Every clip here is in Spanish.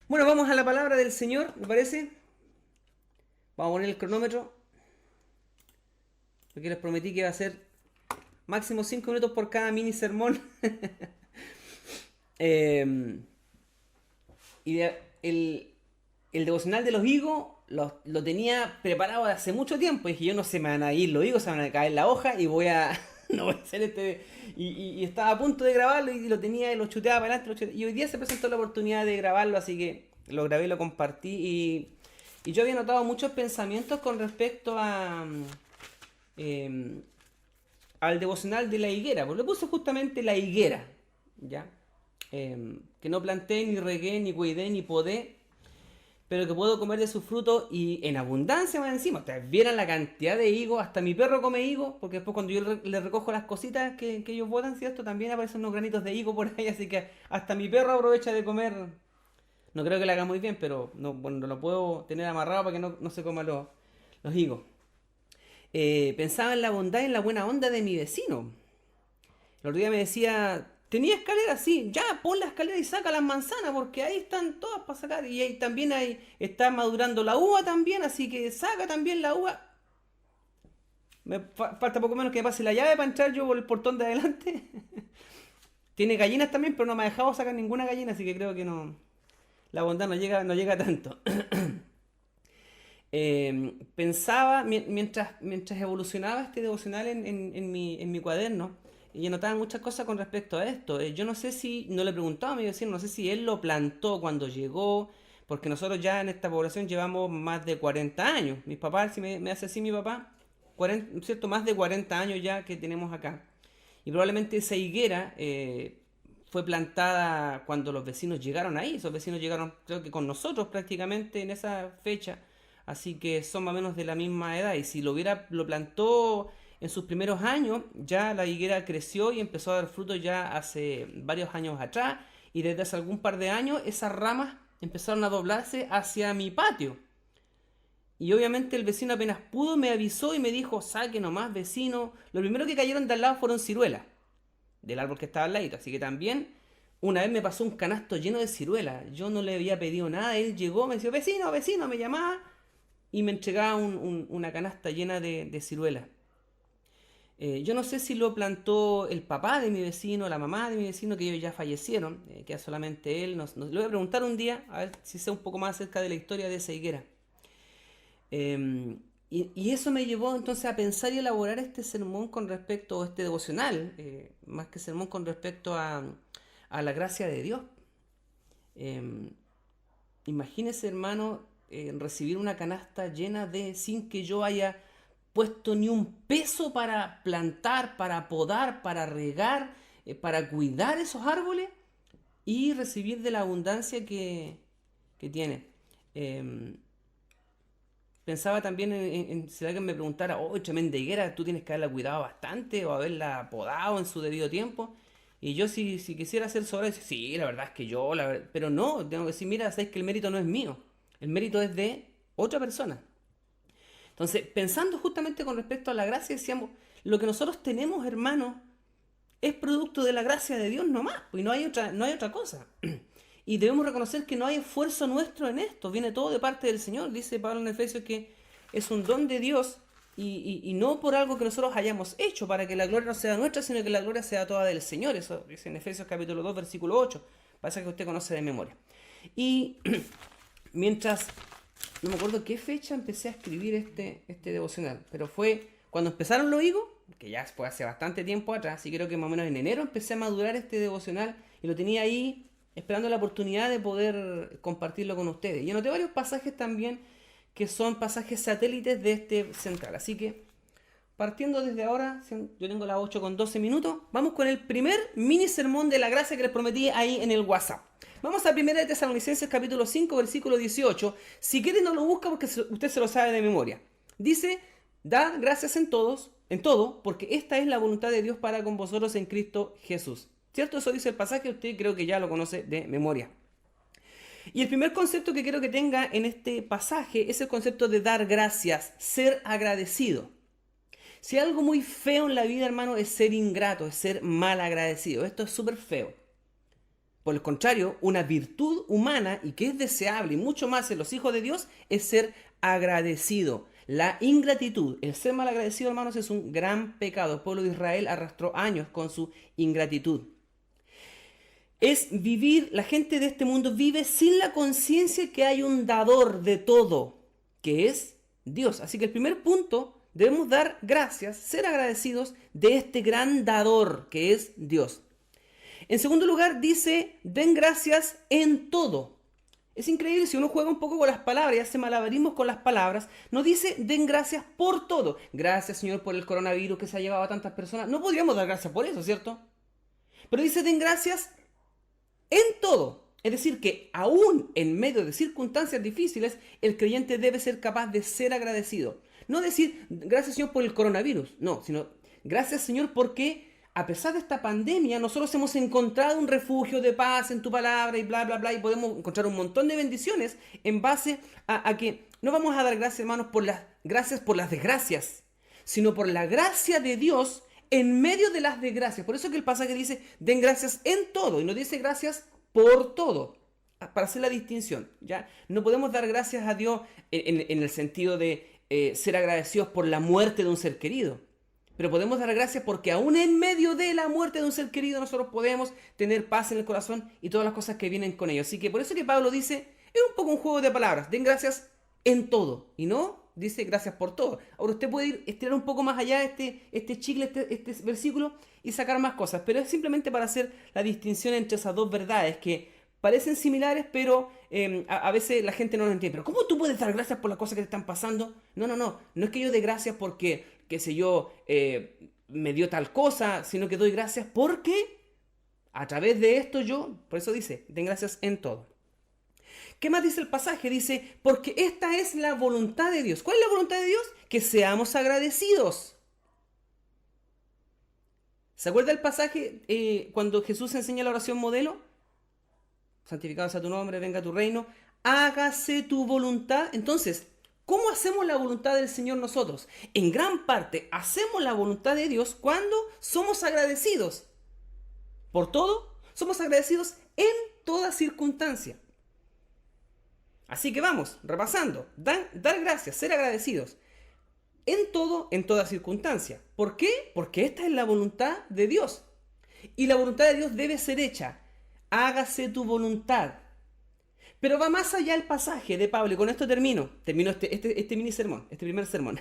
Bueno, vamos a la palabra del Señor, ¿me parece? Vamos a poner el cronómetro, porque les prometí que iba a ser máximo 5 minutos por cada mini sermón. Eh, el devocional de los higos lo tenía preparado de hace mucho tiempo. Y dije, yo no sé, me van a ir los higos, se van a caer la hoja y voy a... no voy a hacer este... Y estaba a punto de grabarlo y lo tenía y lo chuteaba para adelante. Y hoy día se presentó la oportunidad de grabarlo, así que lo grabé y lo compartí. Y yo había notado muchos pensamientos con respecto a... eh, al devocional de la higuera. Pues le puse justamente la higuera, ¿ya? Que no planté, ni regué, ni cuidé, ni podé, pero que puedo comer de sus frutos y en abundancia más encima. Ustedes vieran la cantidad de higos, hasta mi perro come higos, porque después cuando yo le recojo las cositas que ellos botan, ¿cierto? También aparecen unos granitos de higo por ahí, así que hasta mi perro aprovecha de comer. No creo que le haga muy bien, pero no, bueno, no lo puedo tener amarrado para que no se coma los higos. Pensaba en la bondad y en la buena onda de mi vecino. El otro día me decía, tenía escalera, sí, ya pon la escalera y saca las manzanas, porque ahí están todas para sacar. Y ahí también está madurando la uva también, así que saca también la uva. Falta poco menos que me pase la llave para entrar yo por el portón de adelante. Tiene gallinas también, pero no me ha dejado sacar ninguna gallina, así que creo que no. La bondad no llega tanto. Pensaba, mientras evolucionaba este devocional en mi cuaderno, y anotaba muchas cosas con respecto a esto. Yo no sé si, no le preguntaba a mi vecino, no sé si él lo plantó cuando llegó, porque nosotros ya en esta población llevamos más de 40 años. Mis papás, si me hace así mi papá, 40, ¿cierto? Más de 40 años ya que tenemos acá. Y probablemente esa higuera fue plantada cuando los vecinos llegaron ahí. Esos vecinos llegaron, creo que con nosotros prácticamente en esa fecha. Así que son más o menos de la misma edad. Y si lo plantó en sus primeros años, ya la higuera creció y empezó a dar frutos ya hace varios años atrás. Y desde hace algún par de años esas ramas empezaron a doblarse hacia mi patio. Y obviamente el vecino apenas pudo me avisó y me dijo, saque nomás vecino. Lo primero que cayeron de al lado fueron ciruelas del árbol que estaba al ladito. Así que también una vez me pasó un canasto lleno de ciruelas. Yo no le había pedido nada. Él llegó, me decía, vecino, vecino, me llamaba y me entregaba una canasta llena de ciruelas. Yo no sé si lo plantó el papá de mi vecino, la mamá de mi vecino, que ellos ya fallecieron, queda solamente él. Lo voy a preguntar un día, a ver si sé un poco más acerca de la historia de esa higuera. Y eso me llevó entonces a pensar y elaborar este sermón con respecto, a este devocional, más que sermón con respecto a la gracia de Dios. Eh, Imagínese, hermano, recibir una canasta llena sin que yo haya puesto ni un peso para plantar, para podar, para regar, para cuidar esos árboles y recibir de la abundancia que tiene. Eh, Pensaba también si alguien me preguntara, oh, tremenda higuera, tú tienes que haberla cuidado bastante o haberla podado en su debido tiempo. Y yo si quisiera hacer sobre eso, sí, la verdad es que pero no, tengo que decir, mira, sabes que el mérito no es mío, el mérito es de otra persona. Entonces, pensando justamente con respecto a la gracia, decíamos, lo que nosotros tenemos, hermanos, es producto de la gracia de Dios nomás, pues no hay otra cosa. Y debemos reconocer que no hay esfuerzo nuestro en esto, viene todo de parte del Señor. Dice Pablo en Efesios que es un don de Dios y no por algo que nosotros hayamos hecho para que la gloria no sea nuestra, sino que la gloria sea toda del Señor. Eso dice en Efesios capítulo 2, versículo 8. Parece que usted conoce de memoria. Y mientras, no me acuerdo qué fecha empecé a escribir este devocional, pero fue cuando empezaron los higos, que ya fue hace bastante tiempo atrás, y creo que más o menos en enero empecé a madurar este devocional y lo tenía ahí esperando la oportunidad de poder compartirlo con ustedes. Y anoté varios pasajes también que son pasajes satélites de este central. Así que, partiendo desde ahora, yo tengo las 8 con 12 minutos, vamos con el primer mini sermón de la gracia que les prometí ahí en el WhatsApp. Vamos a 1 de Tesalonicenses capítulo 5, versículo 18. Si quieren no lo busca porque usted se lo sabe de memoria. Dice, dad gracias en todo, porque esta es la voluntad de Dios para con vosotros en Cristo Jesús. ¿Cierto? Eso dice el pasaje, usted creo que ya lo conoce de memoria. Y el primer concepto que quiero que tenga en este pasaje es el concepto de dar gracias, ser agradecido. Si hay algo muy feo en la vida, hermano, es ser ingrato, es ser mal agradecido. Esto es súper feo. Por el contrario, una virtud humana y que es deseable y mucho más en los hijos de Dios es ser agradecido. La ingratitud, el ser mal agradecido, hermanos, es un gran pecado. El pueblo de Israel arrastró años con su ingratitud. Es vivir, la gente de este mundo vive sin la conciencia que hay un dador de todo, que es Dios. Así que el primer punto, debemos dar gracias, ser agradecidos de este gran dador que es Dios. En segundo lugar, dice, den gracias en todo. Es increíble, si uno juega un poco con las palabras y hace malabarismos con las palabras, no dice, den gracias por todo. Gracias, Señor, por el coronavirus que se ha llevado a tantas personas. No podríamos dar gracias por eso, ¿cierto? Pero dice, den gracias en todo. Es decir, que aún en medio de circunstancias difíciles, el creyente debe ser capaz de ser agradecido. No decir, gracias, Señor, por el coronavirus. No, sino, gracias, Señor, porque a pesar de esta pandemia, nosotros hemos encontrado un refugio de paz en tu palabra y bla, bla, bla, y podemos encontrar un montón de bendiciones en base a que no vamos a dar gracias, hermanos, por las desgracias, sino por la gracia de Dios en medio de las desgracias. Por eso que el pasaje dice, den gracias en todo, y no dice gracias por todo, para hacer la distinción, ¿ya? No podemos dar gracias a Dios en el sentido de ser agradecidos por la muerte de un ser querido. Pero podemos dar gracias porque aún en medio de la muerte de un ser querido nosotros podemos tener paz en el corazón y todas las cosas que vienen con ello. Así que por eso que Pablo dice, es un poco un juego de palabras, den gracias en todo y no dice gracias por todo. Ahora usted puede estirar un poco más allá este chicle, este versículo y sacar más cosas, pero es simplemente para hacer la distinción entre esas dos verdades que parecen similares, pero a veces la gente no lo entiende. Pero ¿cómo tú puedes dar gracias por las cosas que te están pasando? No es que yo dé gracias porque, qué sé yo, me dio tal cosa, sino que doy gracias porque a través de esto por eso dice, den gracias en todo. ¿Qué más dice el pasaje? Dice, porque esta es la voluntad de Dios. ¿Cuál es la voluntad de Dios? Que seamos agradecidos. ¿Se acuerda el pasaje cuando Jesús enseña la oración modelo? Santificado sea tu nombre, venga tu reino, hágase tu voluntad. Entonces, ¿cómo hacemos la voluntad del Señor nosotros? En gran parte, hacemos la voluntad de Dios cuando somos agradecidos. Por todo, somos agradecidos en toda circunstancia. Así que vamos, repasando, dar gracias, ser agradecidos. En todo, en toda circunstancia. ¿Por qué? Porque esta es la voluntad de Dios. Y la voluntad de Dios debe ser hecha. Hágase tu voluntad. Pero va más allá el pasaje de Pablo, y con esto termino este mini sermón, este primer sermón.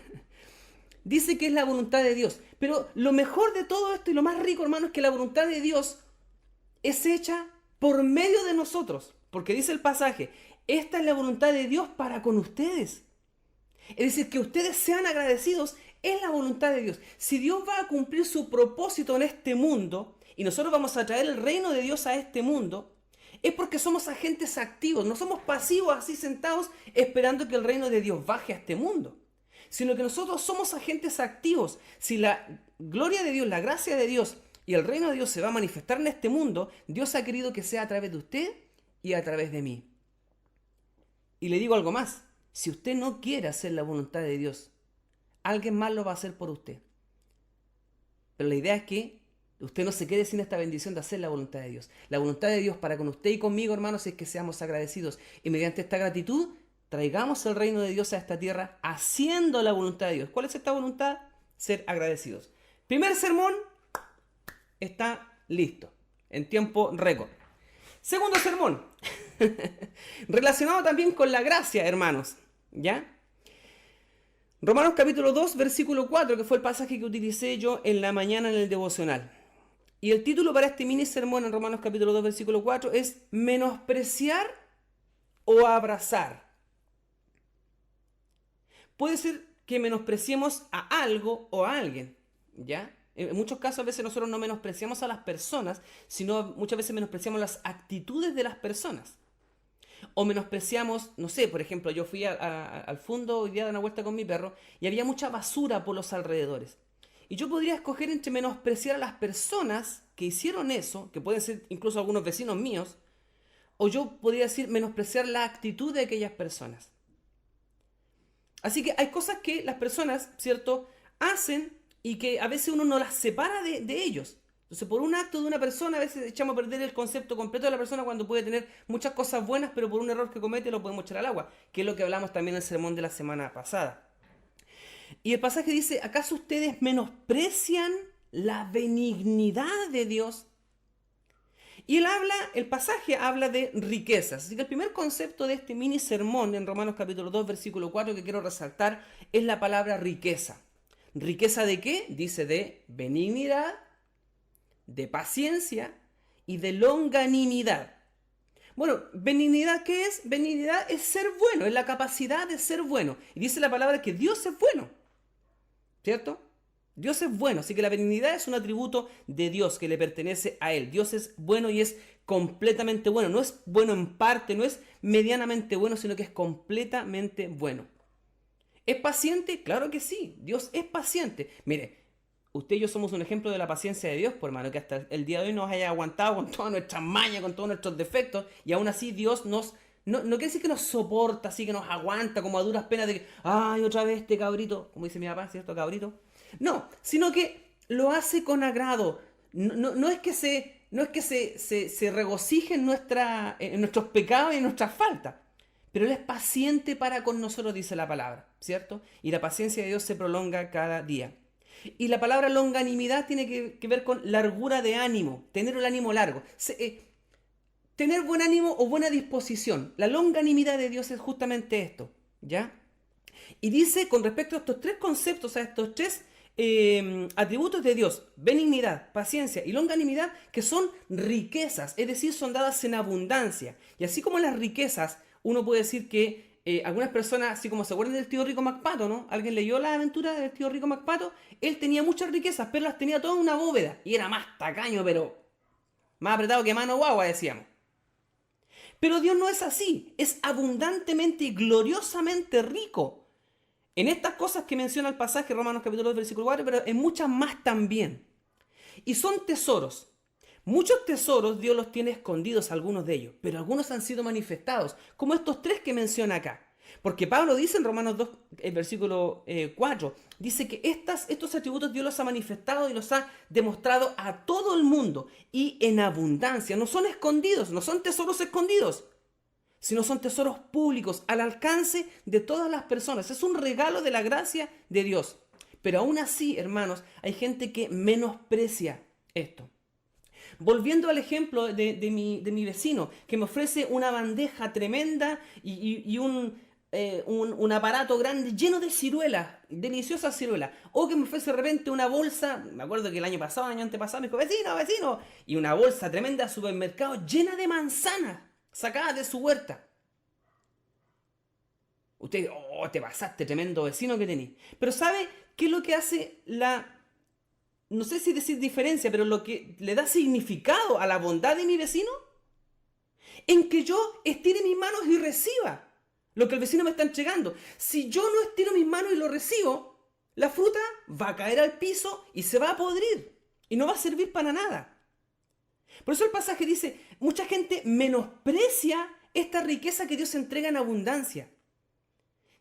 Dice que es la voluntad de Dios. Pero lo mejor de todo esto y lo más rico, hermano, es que la voluntad de Dios es hecha por medio de nosotros. Porque dice el pasaje, esta es la voluntad de Dios para con ustedes. Es decir, que ustedes sean agradecidos es la voluntad de Dios. Si Dios va a cumplir su propósito en este mundo, y nosotros vamos a traer el reino de Dios a este mundo, es porque somos agentes activos, no somos pasivos así sentados esperando que el reino de Dios baje a este mundo, sino que nosotros somos agentes activos. Si la gloria de Dios, la gracia de Dios y el reino de Dios se va a manifestar en este mundo, Dios ha querido que sea a través de usted y a través de mí. Y le digo algo más, si usted no quiere hacer la voluntad de Dios, alguien más lo va a hacer por usted. Pero la idea es que usted no se quede sin esta bendición de hacer la voluntad de Dios. La voluntad de Dios para con usted y conmigo, hermanos, es que seamos agradecidos. Y mediante esta gratitud, traigamos el reino de Dios a esta tierra haciendo la voluntad de Dios. ¿Cuál es esta voluntad? Ser agradecidos. Primer sermón está listo, en tiempo récord. Segundo sermón, relacionado también con la gracia, hermanos. ¿Ya? Romanos capítulo 2, versículo 4, que fue el pasaje que utilicé yo en la mañana en el devocional. Y el título para este mini sermón en Romanos capítulo 2, versículo 4 es menospreciar o abrazar. Puede ser que menospreciemos a algo o a alguien, ¿ya? En muchos casos a veces nosotros no menospreciamos a las personas, sino muchas veces menospreciamos las actitudes de las personas. O menospreciamos, no sé, por ejemplo, yo fui al fondo hoy día de una vuelta con mi perro y había mucha basura por los alrededores. Y yo podría escoger entre menospreciar a las personas que hicieron eso, que pueden ser incluso algunos vecinos míos, o yo podría decir menospreciar la actitud de aquellas personas. Así que hay cosas que las personas, ¿cierto?, hacen y que a veces uno no las separa de ellos. Entonces, por un acto de una persona, a veces echamos a perder el concepto completo de la persona cuando puede tener muchas cosas buenas, pero por un error que comete lo podemos echar al agua, que es lo que hablamos también en el sermón de la semana pasada. Y el pasaje dice, ¿acaso ustedes menosprecian la benignidad de Dios? Y el pasaje habla de riquezas. Así que el primer concepto de este mini sermón en Romanos capítulo 2, versículo 4 que quiero resaltar es la palabra riqueza. ¿Riqueza de qué? Dice de benignidad, de paciencia y de longanimidad. Bueno, benignidad, ¿qué es? Benignidad es ser bueno, es la capacidad de ser bueno. Y dice la palabra que Dios es bueno, ¿cierto? Dios es bueno, así que la benignidad es un atributo de Dios que le pertenece a Él. Dios es bueno y es completamente bueno. No es bueno en parte, no es medianamente bueno, sino que es completamente bueno. ¿Es paciente? Claro que sí, Dios es paciente. Mire, usted y yo somos un ejemplo de la paciencia de Dios, por hermano, que hasta el día de hoy nos haya aguantado con todas nuestras mañas, con todos nuestros defectos, y aún así Dios no quiere decir que nos soporta, así que nos aguanta como a duras penas de que, ay, otra vez este cabrito, como dice mi papá, ¿cierto, cabrito? No, sino que lo hace con agrado. No es que se regocije en nuestros pecados y en nuestras faltas. Pero Él es paciente para con nosotros, dice la palabra, ¿cierto? Y la paciencia de Dios se prolonga cada día. Y la palabra longanimidad tiene que ver con largura de ánimo, tener el ánimo largo. Tener buen ánimo o buena disposición. La longanimidad de Dios es justamente esto, ¿ya? Y dice con respecto a estos tres conceptos, a estos tres atributos de Dios, benignidad, paciencia y longanimidad, que son riquezas, es decir, son dadas en abundancia. Y así como las riquezas, uno puede decir que algunas personas, así como se acuerdan del tío rico MacPato, ¿no? ¿Alguien leyó la aventura del tío rico MacPato? Él tenía muchas riquezas, pero las tenía todas en una bóveda. Y era más tacaño, pero más apretado que mano guagua, decíamos. Pero Dios no es así, es abundantemente y gloriosamente rico en estas cosas que menciona el pasaje Romanos capítulo 2 versículo 4, pero en muchas más también. Y son tesoros. Muchos tesoros Dios los tiene escondidos, algunos de ellos, pero algunos han sido manifestados, como estos tres que menciona acá. Porque Pablo dice en Romanos 2, versículo 4, dice que estos atributos Dios los ha manifestado y los ha demostrado a todo el mundo y en abundancia. No son escondidos, no son tesoros escondidos, sino son tesoros públicos al alcance de todas las personas. Es un regalo de la gracia de Dios. Pero aún así, hermanos, hay gente que menosprecia esto. Volviendo al ejemplo de mi vecino, que me ofrece una bandeja tremenda y un aparato grande lleno de ciruelas, deliciosas ciruelas. O que me ofrece de repente una bolsa, me acuerdo que el año pasado, el año antepasado, me dijo, vecino, vecino, y una bolsa tremenda de supermercado llena de manzanas sacadas de su huerta. Usted, oh, te pasaste, tremendo vecino que tenés. Pero ¿sabe qué es lo que hace no sé si decir diferencia, pero lo que le da significado a la bondad de mi vecino? En que yo estire mis manos y reciba lo que el vecino me está entregando. Si yo no estiro mis manos y lo recibo, la fruta va a caer al piso y se va a podrir. Y no va a servir para nada. Por eso el pasaje dice, mucha gente menosprecia esta riqueza que Dios entrega en abundancia.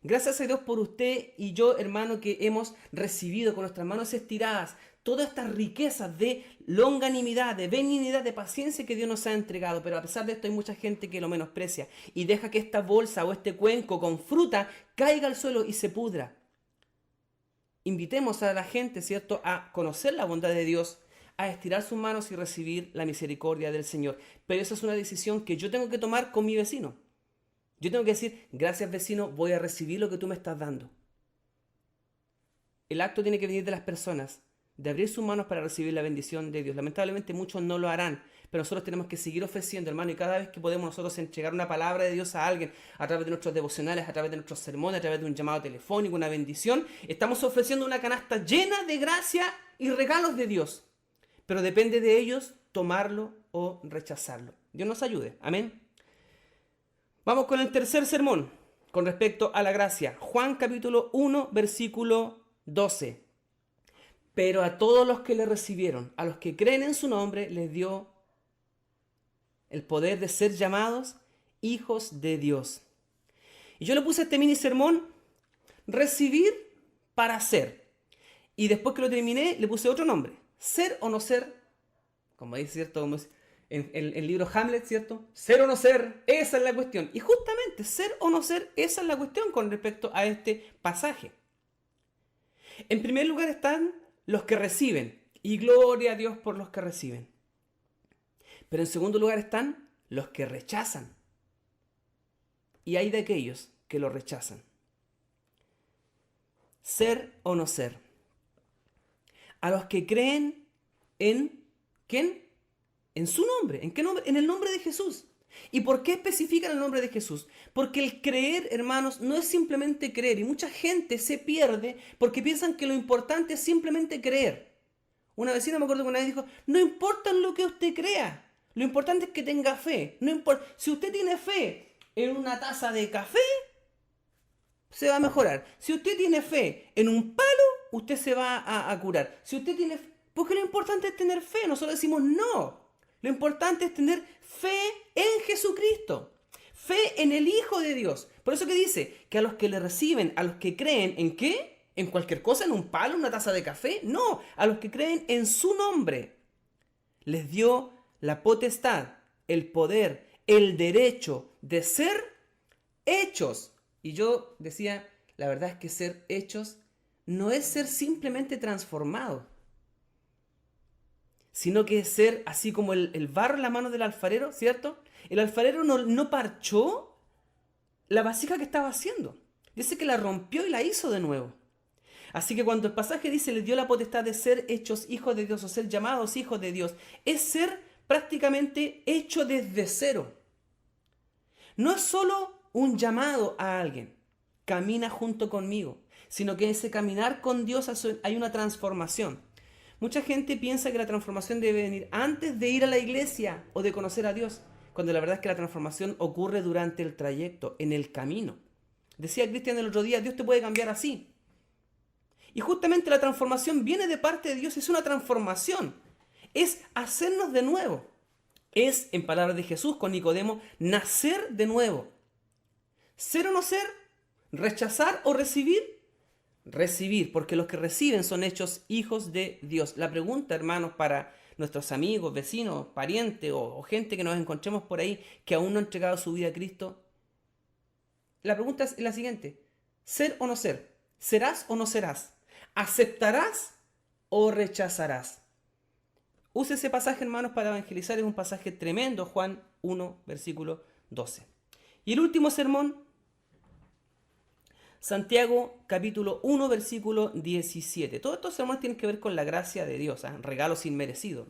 Gracias a Dios por usted y yo, hermano, que hemos recibido con nuestras manos estiradas todas estas riquezas de longanimidad, de benignidad, de paciencia que Dios nos ha entregado. Pero a pesar de esto hay mucha gente que lo menosprecia y deja que esta bolsa o este cuenco con fruta caiga al suelo y se pudra. Invitemos a la gente, ¿cierto?, a conocer la bondad de Dios, a estirar sus manos y recibir la misericordia del Señor. Pero esa es una decisión que yo tengo que tomar con mi vecino. Yo tengo que decir, gracias vecino, voy a recibir lo que tú me estás dando. El acto tiene que venir de las personas, de abrir sus manos para recibir la bendición de Dios. Lamentablemente muchos no lo harán, pero nosotros tenemos que seguir ofreciendo, hermano, y cada vez que podemos nosotros entregar una palabra de Dios a alguien, a través de nuestros devocionales, a través de nuestros sermones, a través de un llamado telefónico, una bendición, estamos ofreciendo una canasta llena de gracia y regalos de Dios. Pero depende de ellos tomarlo o rechazarlo. Dios nos ayude. Amén. Vamos con el tercer sermón con respecto a la gracia. Juan capítulo 1, versículo 12. Pero a todos los que le recibieron, a los que creen en su nombre, les dio el poder de ser llamados hijos de Dios. Y yo le puse este mini sermón, recibir para ser. Y después que lo terminé, le puse otro nombre, ser o no ser Como dice, ¿cierto? Como es en el libro Hamlet, ¿cierto? Ser o no ser, esa es la cuestión. Y justamente, ser o no ser, esa es la cuestión con respecto a este pasaje. En primer lugar están los que reciben, y gloria a Dios por los que reciben. Pero en segundo lugar están los que rechazan. Y hay de aquellos que lo rechazan. Ser o no ser. A los que creen en ¿quién? En su nombre. ¿En qué nombre? En el nombre de Jesús. ¿Y por qué especifican el nombre de Jesús? Porque el creer, hermanos, no es simplemente creer. Y mucha gente se pierde porque piensan que lo importante es simplemente creer. Una vecina me acuerdo que una vez dijo, no importa lo que usted crea, lo importante es que tenga fe. No importa. Si usted tiene fe en una taza de café, se va a mejorar. Si usted tiene fe en un palo, usted se va a curar. Si usted tiene fe, porque lo importante es tener fe. Nosotros decimos no. Lo importante es tener fe en Jesucristo. Fe en el Hijo de Dios. Por eso que dice que a los que le reciben, a los que creen, ¿en qué? ¿En cualquier cosa? ¿En un palo? ¿En una taza de café? No. A los que creen en su nombre. Les dio la potestad, el poder, el derecho de ser hechos. Y yo decía, la verdad es que ser hechos no es ser simplemente transformado, sino que es ser así como el barro en la mano del alfarero, ¿cierto? El alfarero no parchó la vasija que estaba haciendo. Dice que la rompió y la hizo de nuevo. Así que cuando el pasaje dice, les dio la potestad de ser hechos hijos de Dios o ser llamados hijos de Dios, es ser prácticamente hecho desde cero. No es solo un llamado a alguien, camina junto conmigo, sino que en ese caminar con Dios hay una transformación. Mucha gente piensa que la transformación debe venir antes de ir a la iglesia o de conocer a Dios, cuando la verdad es que la transformación ocurre durante el trayecto, en el camino. Decía Cristian el otro día, Dios te puede cambiar así. Y justamente la transformación viene de parte de Dios, es una transformación, es hacernos de nuevo. Es, en palabras de Jesús con Nicodemo, nacer de nuevo. Ser o no ser, rechazar o recibir. Recibir, porque los que reciben son hechos hijos de Dios. La pregunta, hermanos, para nuestros amigos, vecinos, parientes o gente que nos encontremos por ahí que aún no han entregado su vida a Cristo, la pregunta es la siguiente: ¿ser o no ser? ¿Serás o no serás? ¿Aceptarás o rechazarás? Use ese pasaje, hermanos, para evangelizar. Es un pasaje tremendo, Juan 1, versículo 12. Y el último sermón, Santiago capítulo 1, versículo 17. Todos estos sermones tienen que ver con la gracia de Dios, regalo inmerecido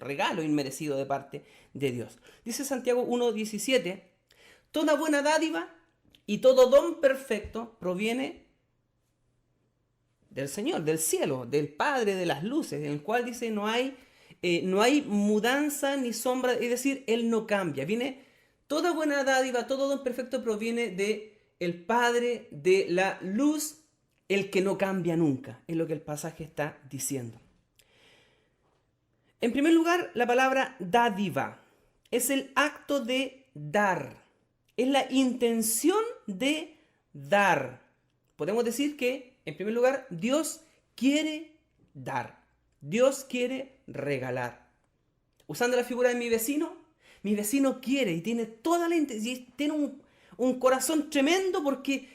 de parte de Dios. Dice Santiago 1, 17, toda buena dádiva y todo don perfecto proviene del Señor, del cielo, del Padre de las luces, en el cual dice no hay mudanza ni sombra, es decir, Él no cambia. Toda buena dádiva, todo don perfecto proviene de el Padre de la luz, el que no cambia nunca, es lo que el pasaje está diciendo. En primer lugar, la palabra dádiva es el acto de dar, es la intención de dar. Podemos decir que, en primer lugar, Dios quiere dar, Dios quiere regalar. Usando la figura de mi vecino quiere y tiene toda la intención, tiene un corazón tremendo porque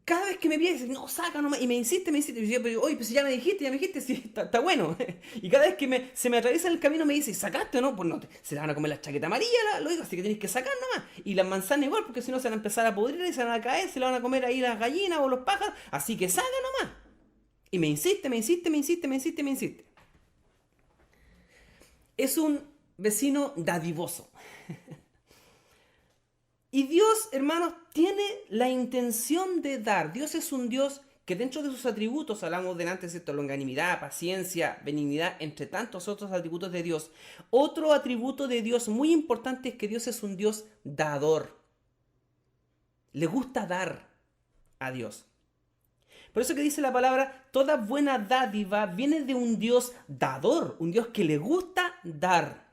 cada vez que me pide dice, no, saca nomás, y me insiste, y yo, pero, oye, pues ya me dijiste, sí, está bueno. Y cada vez que se me atraviesa en el camino me dice, ¿sacaste o no? Pues no, se la van a comer la chaqueta amarilla, lo digo, así que tienes que sacar nomás. Y las manzanas igual, porque si no se van a empezar a pudrir y se van a caer, se la van a comer ahí las gallinas o los pájaros, así que saca nomás. Y me insiste. Es un vecino dadivoso. Y Dios, hermanos, tiene la intención de dar. Dios es un Dios que dentro de sus atributos, hablamos delante, ¿cierto? Longanimidad, paciencia, benignidad, entre tantos otros atributos de Dios. Otro atributo de Dios muy importante es que Dios es un Dios dador. Le gusta dar a Dios. Por eso que dice la palabra, toda buena dádiva viene de un Dios dador, un Dios que le gusta dar.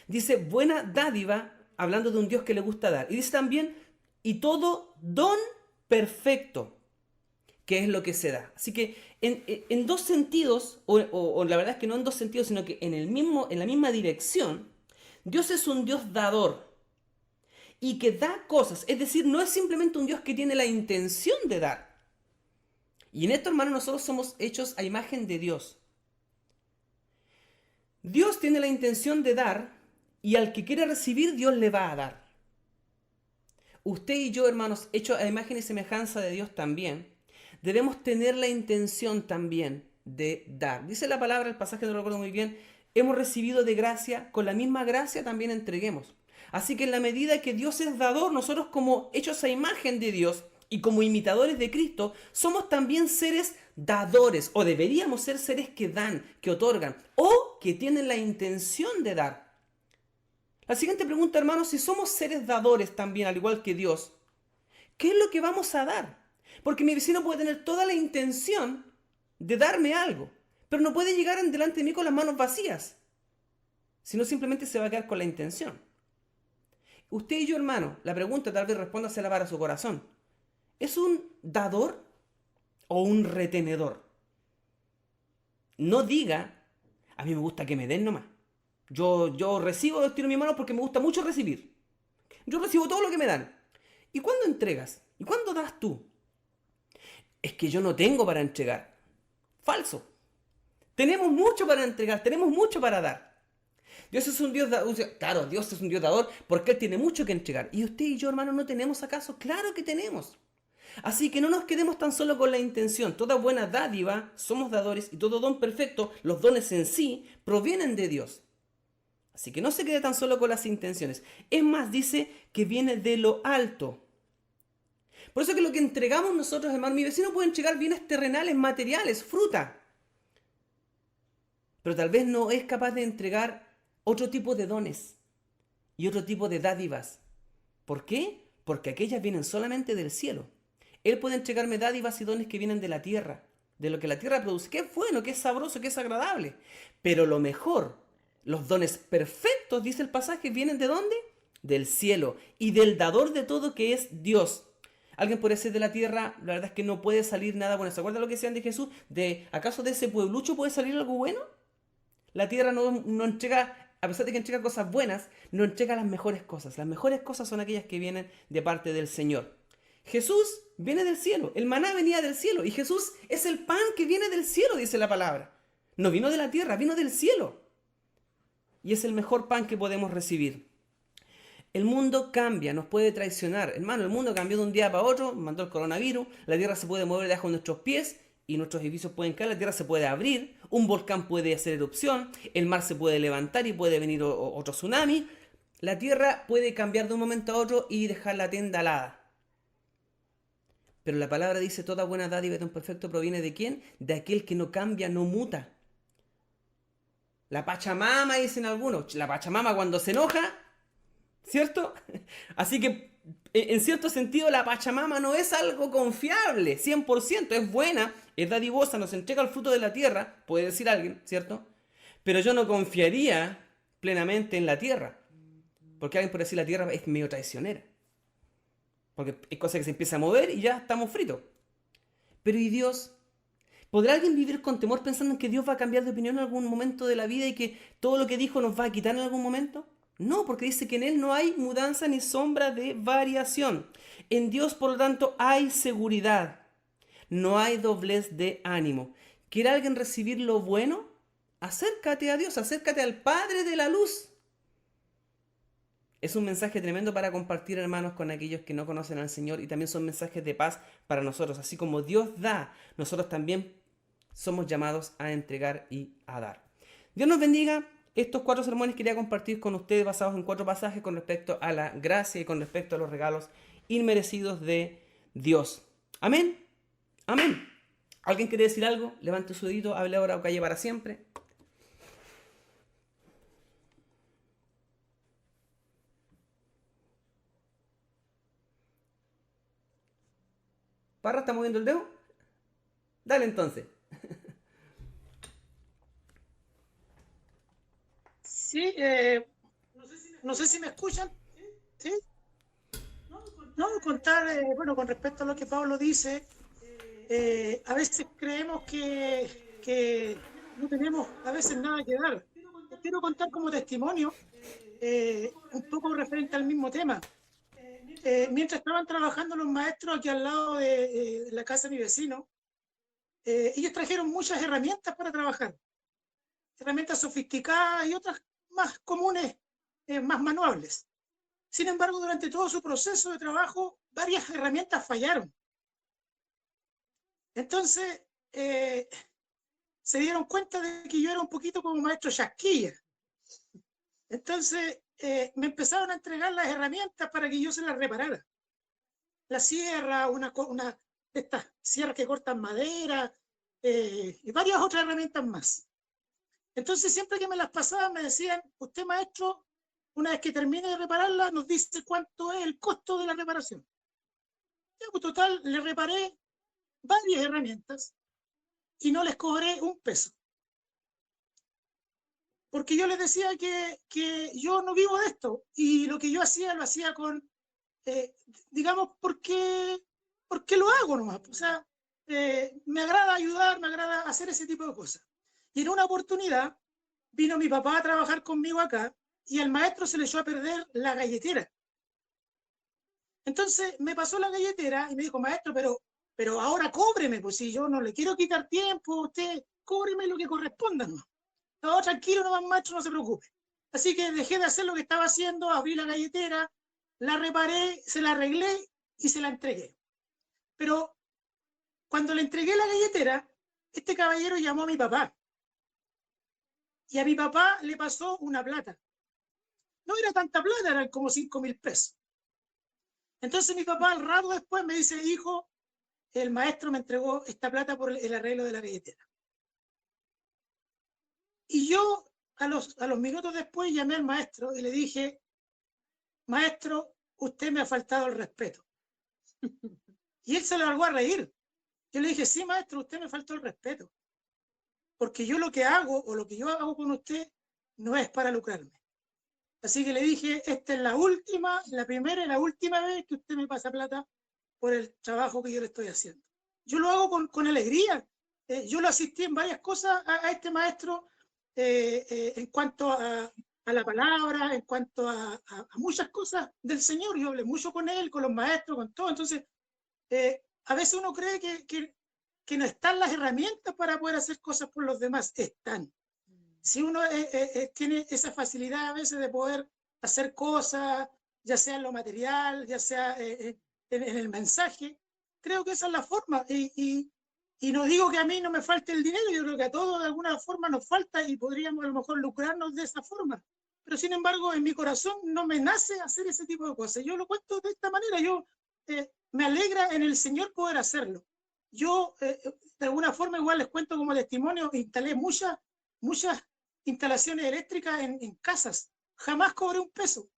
Dice buena dádiva, hablando de un Dios que le gusta dar. Y dice también, y todo don perfecto, qué es lo que se da. Así que en dos sentidos, o la verdad es que no en dos sentidos, sino que en la misma dirección, Dios es un Dios dador y que da cosas. Es decir, no es simplemente un Dios que tiene la intención de dar. Y en esto, hermanos, nosotros somos hechos a imagen de Dios. Dios tiene la intención de dar y al que quiere recibir, Dios le va a dar. Usted y yo, hermanos, hechos a imagen y semejanza de Dios también, debemos tener la intención también de dar. Dice la palabra, el pasaje no lo recuerdo muy bien, hemos recibido de gracia, con la misma gracia también entreguemos. Así que en la medida que Dios es dador, nosotros como hechos a imagen de Dios y como imitadores de Cristo, somos también seres dadores, o deberíamos ser seres que dan, que otorgan, o que tienen la intención de dar. La siguiente pregunta, hermanos, si somos seres dadores también, al igual que Dios, ¿qué es lo que vamos a dar? Porque mi vecino puede tener toda la intención de darme algo, pero no puede llegar delante de mí con las manos vacías, sino simplemente se va a quedar con la intención. Usted y yo, hermano, la pregunta tal vez respóndasela para su corazón. ¿Es un dador o un retenedor? No diga, a mí me gusta que me den nomás. Yo recibo, estiro mi mano porque me gusta mucho recibir. Yo recibo todo lo que me dan. ¿Y cuándo entregas? ¿Y cuándo das tú? Es que yo no tengo para entregar. Falso. Tenemos mucho para entregar, tenemos mucho para dar. Dios es un Dios dador. Claro, Dios es un Dios dador porque Él tiene mucho que entregar. ¿Y usted y yo, hermano, no tenemos acaso? Claro que tenemos. Así que no nos quedemos tan solo con la intención. Toda buena dádiva, somos dadores, y todo don perfecto, los dones en sí, provienen de Dios. Así que no se quede tan solo con las intenciones. Es más, dice que viene de lo alto. Por eso que lo que entregamos nosotros, hermano, mi vecino puede entregar bienes terrenales, materiales, fruta. Pero tal vez no es capaz de entregar otro tipo de dones y otro tipo de dádivas. ¿Por qué? Porque aquellas vienen solamente del cielo. Él puede entregarme dádivas y dones que vienen de la tierra, de lo que la tierra produce, que es bueno, que es sabroso, que es agradable. Pero lo mejor, los dones perfectos, dice el pasaje, ¿vienen de dónde? Del cielo y del dador de todo, que es Dios. Alguien puede ser de la tierra, la verdad es que no puede salir nada bueno. ¿Se acuerdan lo que decían de Jesús? ¿Acaso de ese pueblucho puede salir algo bueno? La tierra no entrega, a pesar de que entrega cosas buenas, no entrega las mejores cosas. Las mejores cosas son aquellas que vienen de parte del Señor. Jesús viene del cielo, el maná venía del cielo, y Jesús es el pan que viene del cielo, dice la palabra. No vino de la tierra, vino del cielo. Y es el mejor pan que podemos recibir. El mundo cambia, nos puede traicionar. Hermano, el mundo cambió de un día para otro, mandó el coronavirus, la tierra se puede mover debajo de nuestros pies y nuestros edificios pueden caer, la tierra se puede abrir, un volcán puede hacer erupción, el mar se puede levantar y puede venir otro tsunami. La tierra puede cambiar de un momento a otro y dejar la tienda alada. Pero la palabra dice, toda buena dádiva y don perfecto proviene ¿de quién? De aquel que no cambia, no muta. La Pachamama, dicen algunos. La Pachamama cuando se enoja, ¿cierto? Así que, en cierto sentido, la Pachamama no es algo confiable, 100%. Es buena, es dadivosa, nos entrega el fruto de la tierra, puede decir alguien, ¿cierto? Pero yo no confiaría plenamente en la tierra. Porque alguien puede decir la tierra es medio traicionera. Porque es cosa que se empieza a mover y ya estamos fritos. Pero ¿y Dios? ¿Podrá alguien vivir con temor pensando en que Dios va a cambiar de opinión en algún momento de la vida y que todo lo que dijo nos va a quitar en algún momento? No, porque dice que en Él no hay mudanza ni sombra de variación. En Dios, por lo tanto, hay seguridad. No hay doblez de ánimo. ¿Quiere alguien recibir lo bueno? Acércate a Dios, acércate al Padre de la luz. Es un mensaje tremendo para compartir, hermanos, con aquellos que no conocen al Señor, y también son mensajes de paz para nosotros. Así como Dios da, nosotros también somos llamados a entregar y a dar. Dios nos bendiga. Estos 4 sermones quería compartir con ustedes basados en 4 pasajes con respecto a la gracia y con respecto a los regalos inmerecidos de Dios. Amén. Amén. ¿Alguien quiere decir algo? Levante su dedito, hable ahora o calle para siempre. ¿Parra está moviendo el dedo? Dale entonces. Sí, no sé si me escuchan. ¿Sí? No, contar, bueno, con respecto a lo que Pablo dice, A veces creemos que no tenemos a veces nada que dar. Quiero contar como testimonio un poco referente al mismo tema. Mientras estaban trabajando los maestros aquí al lado de la casa de mi vecino, ellos trajeron muchas herramientas para trabajar, herramientas sofisticadas y otras más comunes, más manuales. Sin embargo, durante todo su proceso de trabajo, varias herramientas fallaron. Entonces, se dieron cuenta de que yo era un poquito como maestro chasquilla. Entonces, me empezaron a entregar las herramientas para que yo se las reparara. La sierra, una de estas sierras que cortan madera, y varias otras herramientas más. Entonces, siempre que me las pasaban, me decían, usted maestro, una vez que termine de repararla, nos dice cuánto es el costo de la reparación. Ya, pues, total, le reparé varias herramientas y no les cobré un peso. Porque yo les decía que yo no vivo de esto y lo que yo hacía lo hacía con, eh, digamos, porque lo hago nomás. O sea, me agrada ayudar, me agrada hacer ese tipo de cosas. Y en una oportunidad vino mi papá a trabajar conmigo acá y al maestro se le echó a perder la galletera. Entonces me pasó la galletera y me dijo, maestro, pero ahora cóbreme, pues si yo no le quiero quitar tiempo, usted cóbreme lo que corresponda, ¿no? No, tranquilo, no, maestro, no se preocupe. Así que dejé de hacer lo que estaba haciendo, abrí la galletera, la reparé, se la arreglé y se la entregué. Pero cuando le entregué la galletera, este caballero llamó a mi papá y a mi papá le pasó una plata. No era tanta plata, eran como 5.000 pesos. Entonces mi papá al rato después me dice, hijo, el maestro me entregó esta plata por el arreglo de la billetera. Y yo a los minutos después llamé al maestro y le dije, maestro, usted me ha faltado el respeto. Y él se largó a reír. Yo le dije, sí, maestro, usted me faltó el respeto. Porque yo lo que hago o lo que yo hago con usted no es para lucrarme. Así que le dije, esta es la última, la primera y la última vez que usted me pasa plata por el trabajo que yo le estoy haciendo. Yo lo hago con alegría. Yo lo asistí en varias cosas a este maestro en cuanto a la palabra, en cuanto a muchas cosas del Señor. Yo hablé mucho con él, con los maestros, con todo. Entonces, a veces uno cree que no están las herramientas para poder hacer cosas por los demás. Están. Si uno tiene esa facilidad a veces de poder hacer cosas, ya sea en lo material, ya sea en el mensaje, creo que esa es la forma. Y no digo que a mí no me falte el dinero, yo creo que a todos de alguna forma nos falta y podríamos a lo mejor lucrarnos de esa forma. Pero sin embargo, en mi corazón no me nace hacer ese tipo de cosas. Yo lo cuento de esta manera, yo me alegra en el Señor poder hacerlo. Yo, de alguna forma, igual les cuento como testimonio, instalé muchas instalaciones eléctricas en casas. Jamás cobré un peso.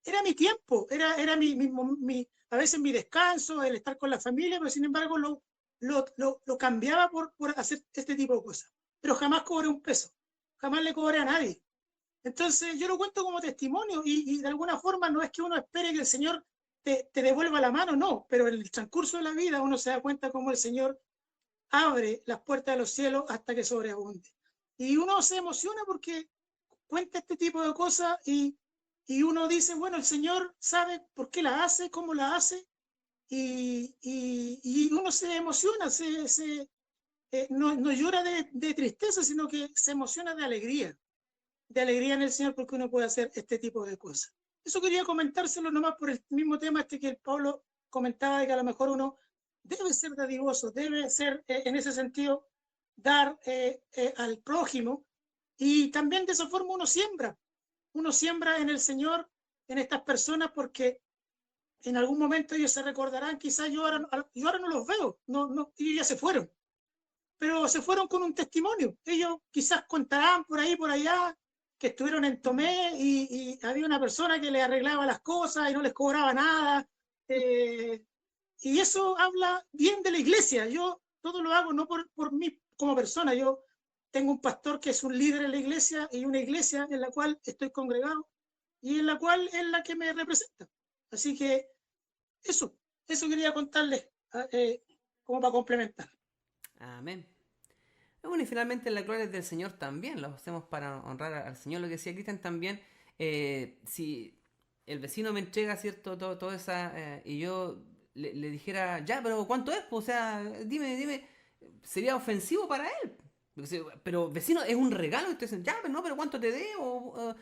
Era mi tiempo, era a veces mi descanso, el estar con la familia, pero sin embargo lo cambiaba por hacer este tipo de cosas. Pero jamás cobré un peso, jamás le cobré a nadie. Entonces yo lo cuento como testimonio y de alguna forma no es que uno espere que el Señor te devuelva la mano, no, pero en el transcurso de la vida uno se da cuenta cómo el Señor abre las puertas de los cielos hasta que sobreabunde. Y uno se emociona porque cuenta este tipo de cosas y uno dice, bueno, el Señor sabe por qué la hace, cómo la hace, y uno se emociona, no llora de tristeza, sino que se emociona de alegría en el Señor porque uno puede hacer este tipo de cosas. Eso quería comentárselo nomás por el mismo tema este que el Pablo comentaba, de que a lo mejor uno debe ser dadivoso, debe ser en ese sentido dar al prójimo y también de esa forma uno siembra en el Señor, en estas personas porque en algún momento ellos se recordarán, quizás yo ahora no los veo, ellos ya se fueron, pero se fueron con un testimonio. Ellos quizás contarán por ahí, por allá, que estuvieron en Tomé y había una persona que les arreglaba las cosas y no les cobraba nada. Eh, y eso habla bien de la iglesia. Yo todo lo hago no por mí como persona. Yo tengo un pastor que es un líder en la iglesia y una iglesia en la cual estoy congregado y en la cual es la que me representa. Así que eso, eso quería contarles. como para complementar. Amén. Bueno, y finalmente la gloria es del Señor también, lo hacemos para honrar al Señor. Lo que decía Cristian también, si el vecino me entrega, ¿cierto? Todo esa, y yo le dijera, ya, pero ¿cuánto es? Pues, o sea, dime, sería ofensivo para él. Pero vecino, es un regalo, entonces, ya, pero no, pero ¿cuánto te debo?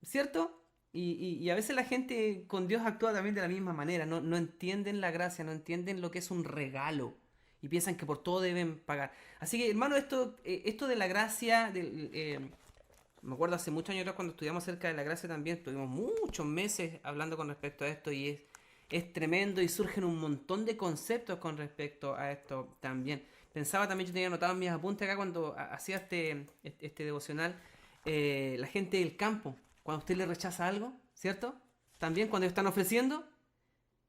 ¿Cierto? Y a veces la gente con Dios actúa también de la misma manera, no entienden la gracia, no entienden lo que es un regalo y piensan que por todo deben pagar. Así que, hermano, esto de la gracia, me acuerdo hace muchos años atrás cuando estudiamos acerca de la gracia también, tuvimos muchos meses hablando con respecto a esto y es tremendo y surgen un montón de conceptos con respecto a esto también. Pensaba también, yo tenía anotado en mis apuntes acá cuando hacía este devocional, la gente del campo, cuando usted le rechaza algo, ¿cierto? También cuando están ofreciendo.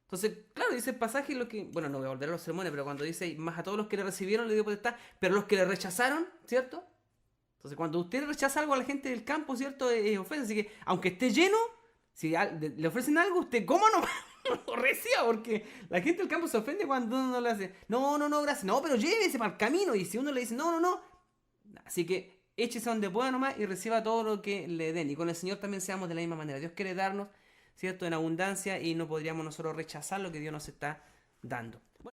Entonces, claro, dice el pasaje lo que, bueno, no voy a volver a los sermones, pero cuando dice, más a todos los que le recibieron le dio potestad, pero los que le rechazaron, ¿cierto? Entonces, cuando usted rechaza algo a la gente del campo, ¿cierto? Es ofensa. Así que, aunque esté lleno, si le ofrecen algo, usted, ¿cómo no? No reciba, porque la gente del campo se ofende cuando uno no le hace, no, gracias, no, pero llévese para el camino. Y si uno le dice, no. Así que échese donde pueda nomás y reciba todo lo que le den. Y con el Señor también seamos de la misma manera. Dios quiere darnos, ¿cierto? En abundancia y no podríamos nosotros rechazar lo que Dios nos está dando.